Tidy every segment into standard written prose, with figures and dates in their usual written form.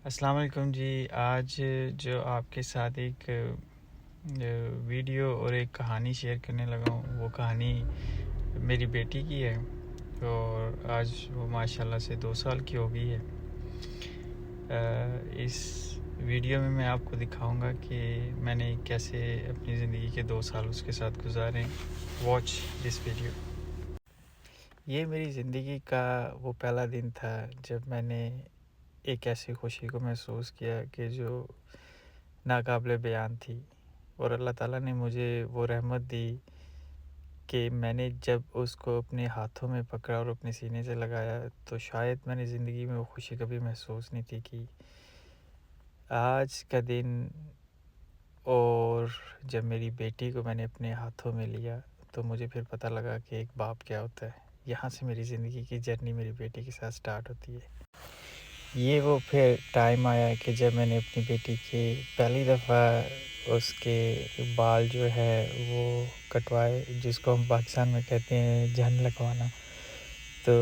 السلام علیکم جی. آج جو آپ کے ساتھ ایک ویڈیو اور ایک کہانی شیئر کرنے لگا ہوں، وہ کہانی میری بیٹی کی ہے اور آج وہ ماشاءاللہ سے 2 سال کی ہو گئی ہے. اس ویڈیو میں آپ کو دکھاؤں گا کہ میں نے کیسے اپنی زندگی کے 2 سال اس کے ساتھ گزارے. Watch this video. یہ میری زندگی کا وہ پہلا دن تھا جب میں نے ایک ایسی خوشی کو محسوس کیا کہ جو ناقابل بیان تھی، اور اللہ تعالیٰ نے مجھے وہ رحمت دی کہ میں نے جب اس کو اپنے ہاتھوں میں پکڑا اور اپنے سینے سے لگایا تو شاید میں نے زندگی میں وہ خوشی کبھی محسوس نہیں تھی کی. آج کا دن اور جب میری بیٹی کو میں نے اپنے ہاتھوں میں لیا تو مجھے پھر پتہ لگا کہ ایک باپ کیا ہوتا ہے. یہاں سے میری زندگی کی جرنی میری بیٹی کے ساتھ سٹارٹ ہوتی ہے. یہ وہ پھر ٹائم آیا کہ جب میں نے اپنی بیٹی کی پہلی دفعہ اس کے بال جو ہے وہ کٹوائے، جس کو ہم پاکستان میں کہتے ہیں جھن لگوانا. تو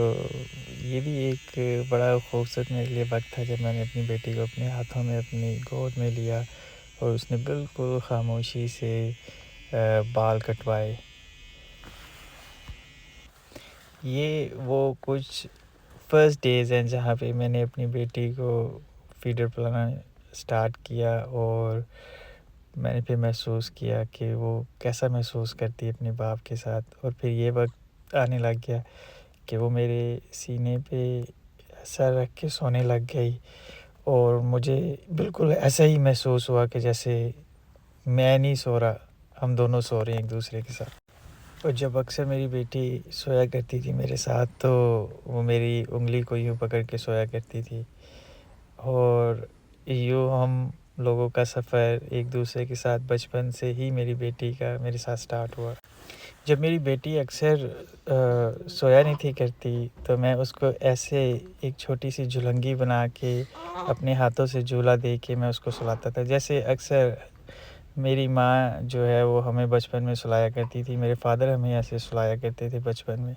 یہ بھی ایک بڑا خوبصورت میرے لیے وقت تھا جب میں نے اپنی بیٹی کو اپنے ہاتھوں میں اپنی گود میں لیا اور اس نے بالکل خاموشی سے بال کٹوائے. یہ وہ کچھ فرسٹ ڈیز ہیں جہاں پہ میں نے اپنی بیٹی کو فیڈر پلانا سٹارٹ کیا، اور میں نے پھر محسوس کیا کہ وہ کیسا محسوس کرتی ہے اپنے باپ کے ساتھ. اور پھر یہ وقت آنے لگ گیا کہ وہ میرے سینے پہ سر رکھ کے سونے لگ گئی، اور مجھے بالکل ایسا ہی محسوس ہوا کہ جیسے میں نہیں سو رہا، ہم دونوں سو رہے ہیں ایک دوسرے کے ساتھ. اور جب اکثر میری بیٹی سویا کرتی تھی میرے ساتھ تو وہ میری انگلی کو یوں پکڑ کے سویا کرتی تھی، اور یوں ہم لوگوں کا سفر ایک دوسرے کے ساتھ بچپن سے ہی میری بیٹی کا میرے ساتھ سٹارٹ ہوا. جب میری بیٹی اکثر سویا نہیں تھی کرتی تو میں اس کو ایسے ایک چھوٹی سی جھلنگی بنا کے اپنے ہاتھوں سے جھولا دے کے میں اس کو سلاتا تھا، جیسے اکثر میری ماں جو ہے وہ ہمیں بچپن میں سلایا کرتی تھی، میرے فادر ہمیں ایسے سلایا کرتے تھے بچپن میں.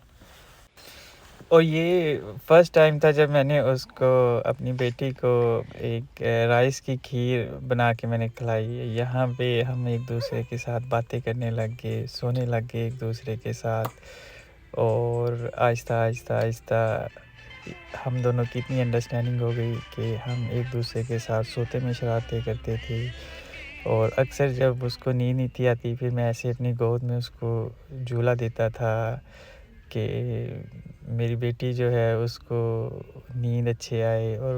اور یہ فرسٹ ٹائم تھا جب میں نے اس کو اپنی بیٹی کو ایک رائس کی کھیر بنا کے میں نے کھلائی. یہاں پہ ہم ایک دوسرے کے ساتھ باتیں کرنے لگ گئے، سونے لگ گئے ایک دوسرے کے ساتھ، اور آہستہ آہستہ آہستہ ہم دونوں کی اتنی انڈرسٹینڈنگ ہو گئی کہ ہم ایک دوسرے کے ساتھ سوتے میں شرارتیں کرتے تھے. اور اکثر جب اس کو نیند نہیں تھی آتی پھر میں ایسے اپنی گود میں اس کو جھولا دیتا تھا کہ میری بیٹی جو ہے اس کو نیند اچھے آئے اور